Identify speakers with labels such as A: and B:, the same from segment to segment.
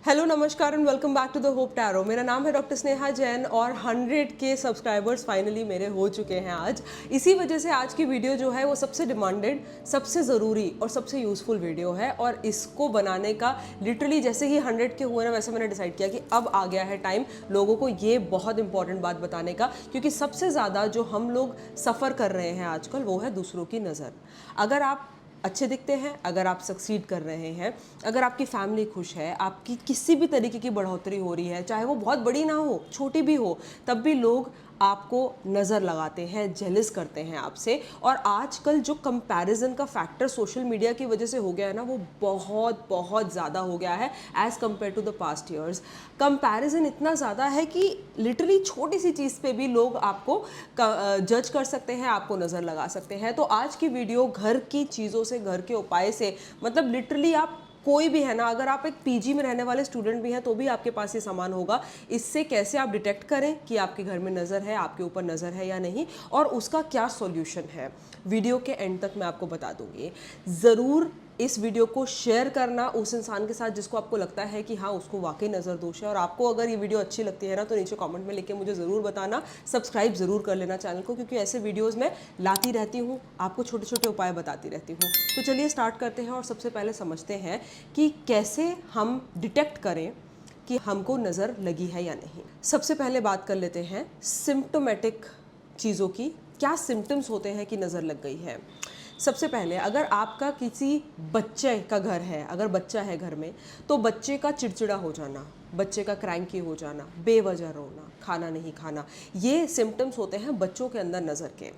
A: Hello नमस्कार and welcome back to the Hope Tarot. मेरा नाम है डॉक्टर स्नेहा जैन और 100 के सब्सक्राइबर्स फाइनली मेरे हो चुके हैं आज। इसी वजह से आज की वीडियो जो है वो सबसे डिमांडेड, सबसे ज़रूरी और सबसे यूज़फुल वीडियो है। और इसको बनाने का लिटरली जैसे ही 100 के हुए ना वैसे मैंने डिसाइड किया कि अब आ गया है टाइम लोगों को ये बहुत इंपॉर्टेंट बात बताने का, क्योंकि सबसे ज़्यादा जो हम लोग सफ़र कर रहे हैं आजकल वो है दूसरों की नज़र। अगर आप अच्छे दिखते हैं, अगर आप सक्सीड कर रहे हैं, अगर आपकी फैमिली खुश है, आपकी किसी भी तरीके की बढ़ोतरी हो रही है, चाहे वो बहुत बड़ी ना हो, छोटी भी हो, तब भी लोग आपको नज़र लगाते हैं, जेलस करते हैं आपसे। और आजकल जो कंपैरिजन का फैक्टर सोशल मीडिया की वजह से हो गया है ना, वो बहुत बहुत ज़्यादा हो गया है as compare to the past years. Comparison इतना ज़्यादा है कि लिटरली छोटी सी चीज़ पे भी लोग आपको जज कर सकते हैं, आपको नज़र लगा सकते हैं। तो आज की वीडियो घर की चीज़ों से, घर के उपाय से, मतलब लिटरली आप कोई भी है ना, अगर आप एक पीजी में रहने वाले स्टूडेंट भी हैं तो भी आपके पास ये सामान होगा। इससे कैसे आप डिटेक्ट करें कि आपके घर में नज़र है, आपके ऊपर नज़र है या नहीं, और उसका क्या सॉल्यूशन है, वीडियो के एंड तक मैं आपको बता दूंगी। ज़रूर इस वीडियो को शेयर करना उस इंसान के साथ जिसको आपको लगता है कि हाँ उसको वाकई नज़र दोष है। और आपको अगर ये वीडियो अच्छी लगती है ना तो नीचे कमेंट में लिख के मुझे ज़रूर बताना। सब्सक्राइब ज़रूर कर लेना चैनल को, क्योंकि ऐसे वीडियोज़ मैं लाती रहती हूँ, आपको छोटे छोटे उपाय बताती रहती हूँ। तो चलिए स्टार्ट करते हैं और सबसे पहले समझते हैं कि कैसे हम डिटेक्ट करें कि हमको नज़र लगी है या नहीं। सबसे पहले बात कर लेते हैं सिम्टोमेटिक चीज़ों की। क्या सिम्टम्स होते हैं कि नज़र लग गई है। सबसे पहले अगर आपका किसी बच्चे का घर है, अगर बच्चा है घर में, तो बच्चे का चिड़चिड़ा हो जाना, बच्चे का क्रैंकी हो जाना, बेवजह रोना, खाना नहीं खाना, ये सिम्टम्स होते हैं बच्चों के अंदर नज़र के।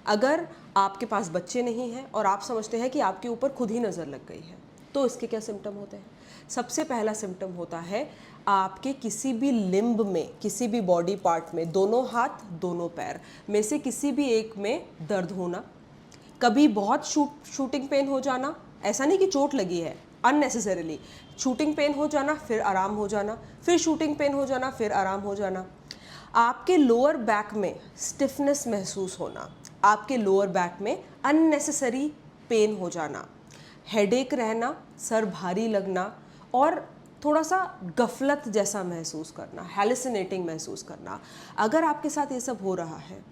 A: अगर आपके पास बच्चे नहीं हैं और आप समझते हैं कि आपके ऊपर खुद ही नज़र लग गई है, तो इसके क्या सिम्टम होते हैं। सबसे पहला सिम्टम होता है आपके किसी भी लिम्ब में, किसी भी बॉडी पार्ट में, दोनों हाथ दोनों पैर में से किसी भी एक में दर्द होना, कभी बहुत शूटिंग पेन हो जाना, ऐसा नहीं कि चोट लगी है, अननेसेसरीली शूटिंग पेन हो जाना, फिर आराम हो जाना, फिर शूटिंग पेन हो जाना, फिर आराम हो जाना। आपके लोअर बैक में स्टिफनेस महसूस होना, आपके लोअर बैक में अननेसेसरी पेन हो जाना, हेडेक रहना, सर भारी लगना और थोड़ा सा गफलत जैसा महसूस करना, हैलुसिनेटिंग महसूस करना। अगर आपके साथ ये सब हो रहा है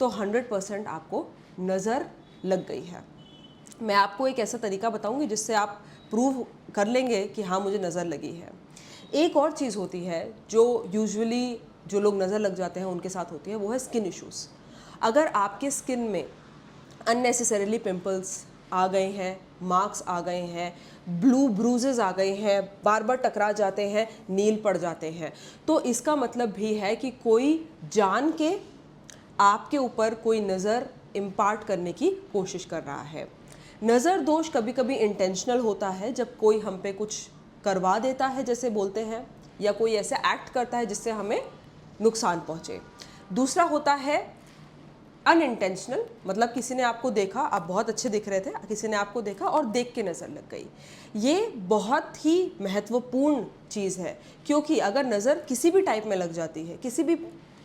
A: तो 100% आपको नज़र लग गई है। मैं आपको एक ऐसा तरीका बताऊंगी जिससे आप प्रूव कर लेंगे कि हाँ मुझे नज़र लगी है। एक और चीज़ होती है जो यूजुअली जो लोग नज़र लग जाते हैं उनके साथ होती है, वो है स्किन इश्यूज़। अगर आपके स्किन में अननेसेसरीली पिंपल्स आ गए हैं, मार्क्स आ गए हैं, ब्लू ब्रूजेस आ गए हैं, बार बार टकरा जाते हैं, नील पड़ जाते हैं, तो इसका मतलब भी है कि कोई जान के आपके ऊपर कोई नज़र इम्पार्ट करने की कोशिश कर रहा है। नज़र दोष कभी कभी इंटेंशनल होता है, जब कोई हम पे कुछ करवा देता है जैसे बोलते हैं, या कोई ऐसे एक्ट करता है जिससे हमें नुकसान पहुँचे। दूसरा होता है अनइंटेंशनल, मतलब किसी ने आपको देखा, आप बहुत अच्छे दिख रहे थे, किसी ने आपको देखा और देख के नज़र लग गई। ये बहुत ही महत्वपूर्ण चीज़ है, क्योंकि अगर नज़र किसी भी टाइप में लग जाती है, किसी भी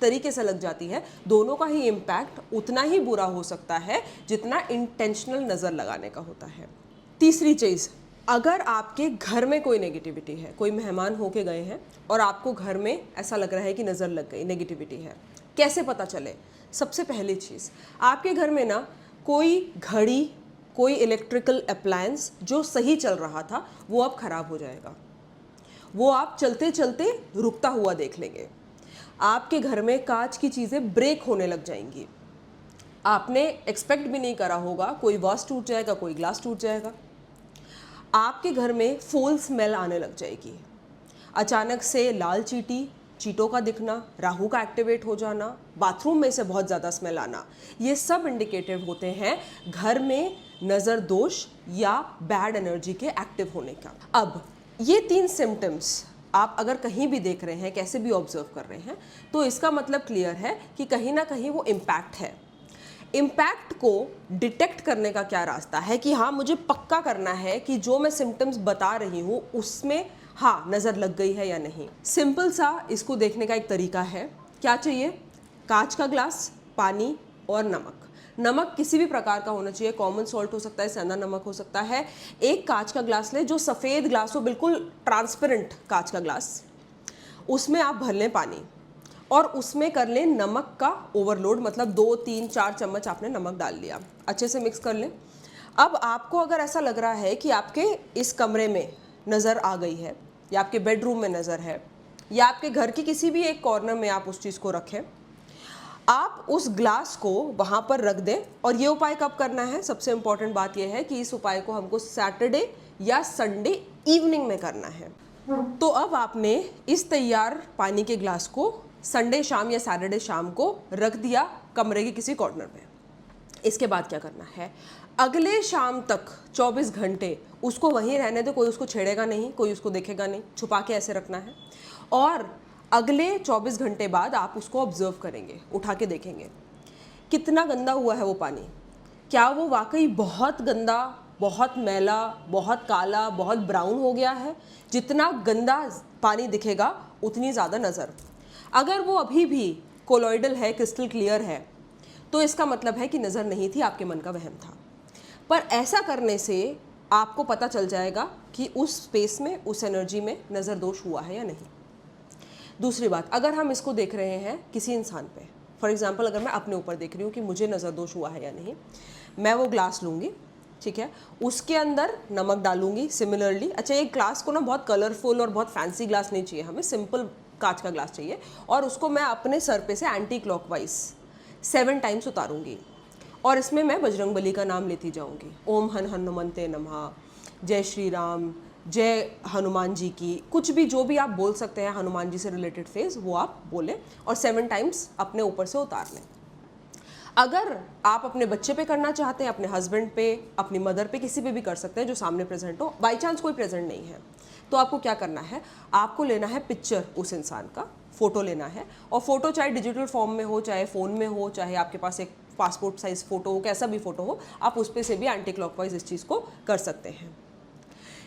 A: तरीके से लग जाती है, दोनों का ही इम्पैक्ट उतना ही बुरा हो सकता है जितना इंटेंशनल नज़र लगाने का होता है। तीसरी चीज़, अगर आपके घर में कोई नेगेटिविटी है, कोई मेहमान होके गए हैं और आपको घर में ऐसा लग रहा है कि नज़र लग गई, नेगेटिविटी है, कैसे पता चले। सबसे पहली चीज़, आपके घर में ना कोई घड़ी, कोई इलेक्ट्रिकल अप्लायंस जो सही चल रहा था वो अब ख़राब हो जाएगा, वो आप चलते चलते रुकता हुआ देख लेंगे। आपके घर में कांच की चीज़ें ब्रेक होने लग जाएंगी, आपने एक्सपेक्ट भी नहीं करा होगा, कोई वास टूट जाएगा, कोई ग्लास टूट जाएगा। आपके घर में फोल स्मेल आने लग जाएगी, अचानक से लाल चींटी, चींटों का दिखना, राहु का एक्टिवेट हो जाना, बाथरूम में से बहुत ज़्यादा स्मेल आना, ये सब इंडिकेटिव होते हैं घर में नज़र दोष या बैड एनर्जी के एक्टिव होने का। अब ये 3 सिम्टम्स आप अगर कहीं भी देख रहे हैं, कैसे भी ऑब्जर्व कर रहे हैं, तो इसका मतलब क्लियर है कि कहीं ना कहीं वो इम्पैक्ट है। इम्पैक्ट को डिटेक्ट करने का क्या रास्ता है कि हाँ मुझे पक्का करना है कि जो मैं सिम्टम्स बता रही हूँ उसमें हाँ नज़र लग गई है या नहीं। सिंपल सा इसको देखने का एक तरीका है। क्या चाहिए? कांच का ग्लास, पानी और नमक। नमक किसी भी प्रकार का होना चाहिए, कॉमन सॉल्ट हो सकता है, सेंधा नमक हो सकता है। एक कांच का ग्लास लें, जो सफ़ेद ग्लास हो, बिल्कुल ट्रांसपेरेंट कांच का ग्लास, उसमें आप भर लें पानी और उसमें कर लें नमक का ओवरलोड, मतलब 2, 3, 4 चम्मच आपने नमक डाल लिया, अच्छे से मिक्स कर लें। अब आपको अगर ऐसा लग रहा है कि आपके इस कमरे में नज़र आ गई है, या आपके बेडरूम में नज़र है, या आपके घर की किसी भी एक कॉर्नर में आप उस चीज़ को रखें, आप उस ग्लास को वहाँ पर रख दें। और ये उपाय कब करना है, सबसे इम्पॉर्टेंट बात यह है कि इस उपाय को हमको सैटरडे या संडे इवनिंग में करना है। तो अब आपने इस तैयार पानी के ग्लास को संडे शाम या सैटरडे शाम को रख दिया कमरे के किसी कॉर्नर में। इसके बाद क्या करना है, अगले शाम तक 24 घंटे उसको वहीं रहने दो, कोई उसको छेड़ेगा नहीं, कोई उसको देखेगा नहीं, छुपा के ऐसे रखना है। और अगले 24 घंटे बाद आप उसको ऑब्जर्व करेंगे, उठा के देखेंगे कितना गंदा हुआ है वो पानी। क्या वो वाकई बहुत गंदा, बहुत मैला, बहुत काला, बहुत ब्राउन हो गया है? जितना गंदा पानी दिखेगा उतनी ज़्यादा नज़र। अगर वो अभी भी कोलॉइडल है, क्रिस्टल क्लियर है, तो इसका मतलब है कि नज़र नहीं थी, आपके मन का वहम था। पर ऐसा करने से आपको पता चल जाएगा कि उस स्पेस में, उस एनर्जी में नज़र दोष हुआ है या नहीं। दूसरी बात, अगर हम इसको देख रहे हैं किसी इंसान पे, फॉर एग्जांपल अगर मैं अपने ऊपर देख रही हूँ कि मुझे नज़र दोष हुआ है या नहीं, मैं वो ग्लास लूँगी, ठीक है, उसके अंदर नमक डालूंगी सिमिलरली। अच्छा, ये ग्लास को ना बहुत कलरफुल और बहुत फैंसी ग्लास नहीं चाहिए, हमें सिंपल कांच का ग्लास चाहिए। और उसको मैं अपने सर पे से एंटी क्लॉकवाइज 7 टाइम्स उतारूंगी और इसमें मैं बजरंगबली का नाम लेती जाऊंगी। ओम हन हनुमंते नमः, जय श्री राम, जय हनुमान जी की, कुछ भी जो भी आप बोल सकते हैं हनुमान जी से रिलेटेड फेज, वो आप बोलें और 7 टाइम्स अपने ऊपर से उतार लें। अगर आप अपने बच्चे पे करना चाहते हैं, अपने हस्बैंड पे, अपनी मदर पे, किसी पे भी कर सकते हैं जो सामने प्रेजेंट हो। बाई चांस कोई प्रेजेंट नहीं है तो आपको क्या करना है, आपको लेना है पिक्चर उस इंसान का, फ़ोटो लेना है। और फ़ोटो चाहे डिजिटल फॉर्म में हो, चाहे फ़ोन में हो, चाहे आपके पास एक पासपोर्ट साइज़ फ़ोटो हो, कैसा भी फ़ोटो हो, आप उस पर से भी एंटी क्लॉकवाइज इस चीज़ को कर सकते हैं।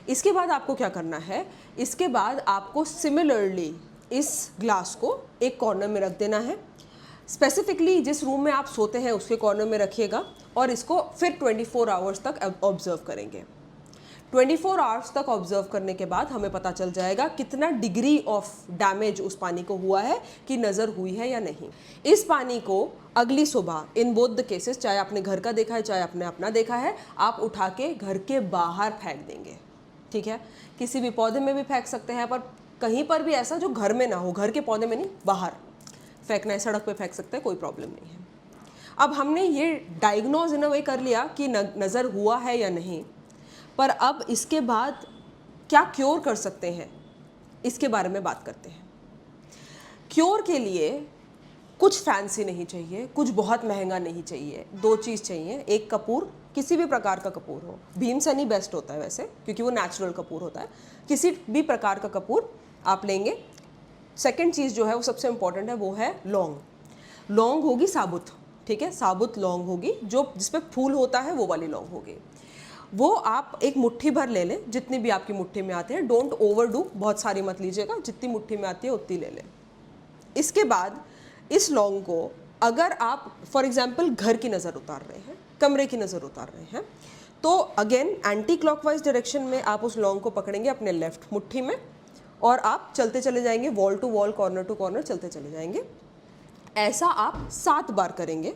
A: इसके बाद आपको क्या करना है, इसके बाद आपको सिमिलरली इस ग्लास को एक कॉर्नर में रख देना है। स्पेसिफिकली जिस रूम में आप सोते हैं उसके कॉर्नर में रखिएगा और इसको फिर 24 आवर्स तक ऑब्जर्व करेंगे। 24 आवर्स तक ऑब्जर्व करने के बाद हमें पता चल जाएगा कितना डिग्री ऑफ डैमेज उस पानी को हुआ है, कि नज़र हुई है या नहीं। इस पानी को अगली सुबह इन बोथ द केसेस, चाहे आपने घर का देखा है चाहे आपने अपना देखा है, आप उठा के घर के बाहर फेंक देंगे, ठीक है। किसी भी पौधे में भी फेंक सकते हैं, पर कहीं पर भी ऐसा जो घर में ना हो, घर के पौधे में नहीं, बाहर फेंकना है, सड़क पे फेंक सकते हैं, कोई प्रॉब्लम नहीं है। अब हमने ये डायग्नोज इन अ वे कर लिया कि नज़र हुआ है या नहीं, पर अब इसके बाद क्या क्योर कर सकते हैं, इसके बारे में बात करते हैं। क्योर के लिए कुछ फैंसी नहीं चाहिए, कुछ बहुत महंगा नहीं चाहिए, 2 चीज़ चाहिए। एक कपूर, किसी भी प्रकार का कपूर हो, भीमसेनी बेस्ट होता है वैसे, क्योंकि वो नेचुरल कपूर होता है। किसी भी प्रकार का कपूर आप लेंगे। सेकंड चीज़ जो है वो सबसे इम्पॉर्टेंट है, वो है लौंग। लौंग होगी साबुत, ठीक है, साबुत लौंग होगी, जो जिसपे फूल होता है वो वाली लौंग होगी। वो आप एक मुट्ठी भर ले लें, जितनी भी आपकी मुट्ठी में आते हैं, डोंट ओवरडू, बहुत सारी मत लीजिएगा, जितनी मुट्ठी में आती है उतनी ले लें। इसके बाद इस लौंग को अगर आप फॉर एग्जांपल घर की नज़र उतार रहे हैं, कमरे की नज़र उतार रहे हैं, तो अगेन एंटी क्लॉकवाइज डायरेक्शन में आप उस लौंग को पकड़ेंगे अपने लेफ्ट मुट्ठी में और आप चलते चले जाएंगे, wall to wall, corner to corner चलते चले जाएंगे। ऐसा आप 7 बार करेंगे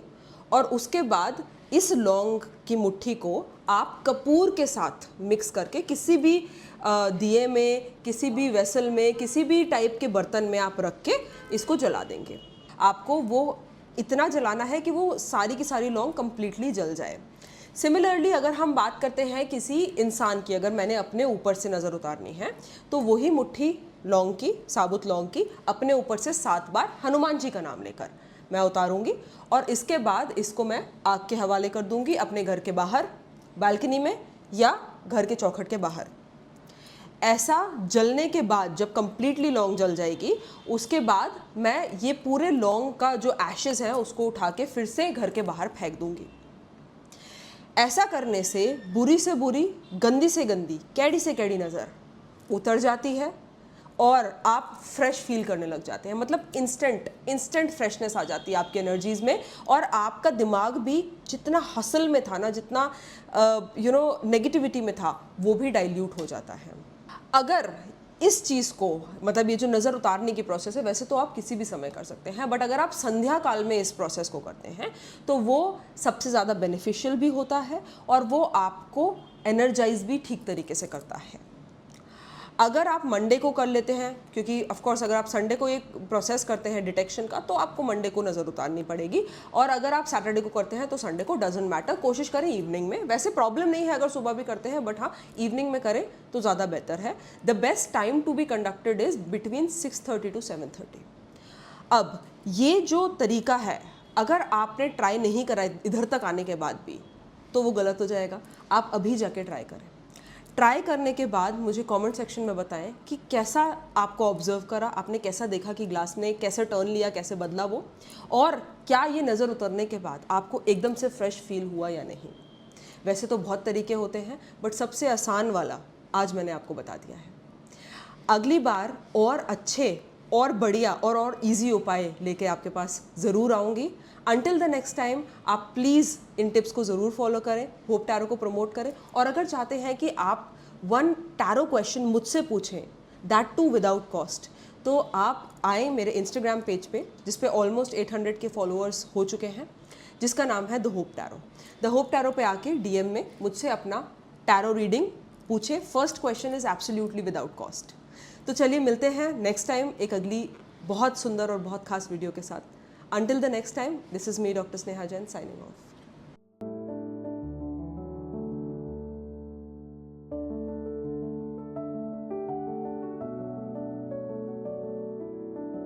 A: और उसके बाद इस लौंग की मुट्ठी को आप कपूर के साथ मिक्स करके किसी भी दिए में, किसी भी वेसल में, किसी भी टाइप के बर्तन में आप रख के इसको जला देंगे। आपको वो इतना जलाना है कि वो सारी की सारी लौंग कंप्लीटली जल जाए। सिमिलरली अगर हम बात करते हैं किसी इंसान की, अगर मैंने अपने ऊपर से नज़र उतारनी है तो वही मुट्ठी लौंग की, साबुत लौंग की, अपने ऊपर से 7 बार हनुमान जी का नाम लेकर मैं उतारूंगी और इसके बाद इसको मैं आग के हवाले कर दूंगी अपने घर के बाहर, बालकनी में या घर के चौखट के बाहर। ऐसा जलने के बाद जब कंप्लीटली लौंग जल जाएगी, उसके बाद मैं ये पूरे लौंग का जो एशेस है उसको उठा के फिर से घर के बाहर फेंक दूंगी। ऐसा करने से बुरी से बुरी, गंदी से गंदी, कैडी से कैडी नज़र उतर जाती है और आप फ्रेश फील करने लग जाते हैं। मतलब इंस्टेंट फ्रेशनेस आ जाती है आपकी एनर्जीज में, और आपका दिमाग भी जितना हसल में था ना, जितना नेगेटिविटी में था, वो भी डाइल्यूट हो जाता है। अगर इस चीज़ को, मतलब ये जो नज़र उतारने की प्रोसेस है, वैसे तो आप किसी भी समय कर सकते हैं, बट अगर आप संध्या काल में इस प्रोसेस को करते हैं तो वो सबसे ज़्यादा बेनिफिशियल भी होता है और वो आपको एनर्जाइज भी ठीक तरीके से करता है। अगर आप मंडे को कर लेते हैं, क्योंकि ऑफ कोर्स अगर आप संडे को एक प्रोसेस करते हैं डिटेक्शन का, तो आपको मंडे को नज़र उतारनी पड़ेगी, और अगर आप सैटरडे को करते हैं तो संडे को, डजंट मैटर। कोशिश करें इवनिंग में, वैसे प्रॉब्लम नहीं है अगर सुबह भी करते हैं, बट हाँ इवनिंग में करें तो ज़्यादा बेहतर है। The best time to be conducted is between 6:30 to 7:30। अब ये जो तरीका है, अगर आपने ट्राई नहीं करा इधर तक आने के बाद भी, तो वो गलत हो जाएगा। आप अभी जाके ट्राई करें। ट्राई करने के बाद मुझे कमेंट सेक्शन में बताएं कि कैसा आपको ऑब्जर्व करा, आपने कैसा देखा कि ग्लास ने कैसे टर्न लिया, कैसे बदला वो, और क्या ये नज़र उतरने के बाद आपको एकदम से फ्रेश फील हुआ या नहीं। वैसे तो बहुत तरीके होते हैं, बट सबसे आसान वाला आज मैंने आपको बता दिया है। अगली बार और अच्छे और बढ़िया और इजी उपाय लेके आपके पास ज़रूर आऊँगी। अंटिल द नेक्स्ट टाइम, आप प्लीज़ इन टिप्स को ज़रूर फॉलो करें, होप टैरो को प्रमोट करें, और अगर चाहते हैं कि आप 1 टैरो क्वेश्चन मुझसे पूछें, दैट टू विदाउट कॉस्ट, तो आप आएँ मेरे इंस्टाग्राम पेज पे, जिस पे ऑलमोस्ट 800 के फॉलोअर्स हो चुके हैं, जिसका नाम है the Hope tarot. The Hope tarot पे आके डीएम में मुझसे अपना टैरो रीडिंग पूछे। First question is absolutely without cost. तो चलिए मिलते हैं नेक्स्ट टाइम एक अगली बहुत सुंदर और बहुत खास वीडियो के साथ। Until the next time, this is me, Dr. Sneha Jain, signing off.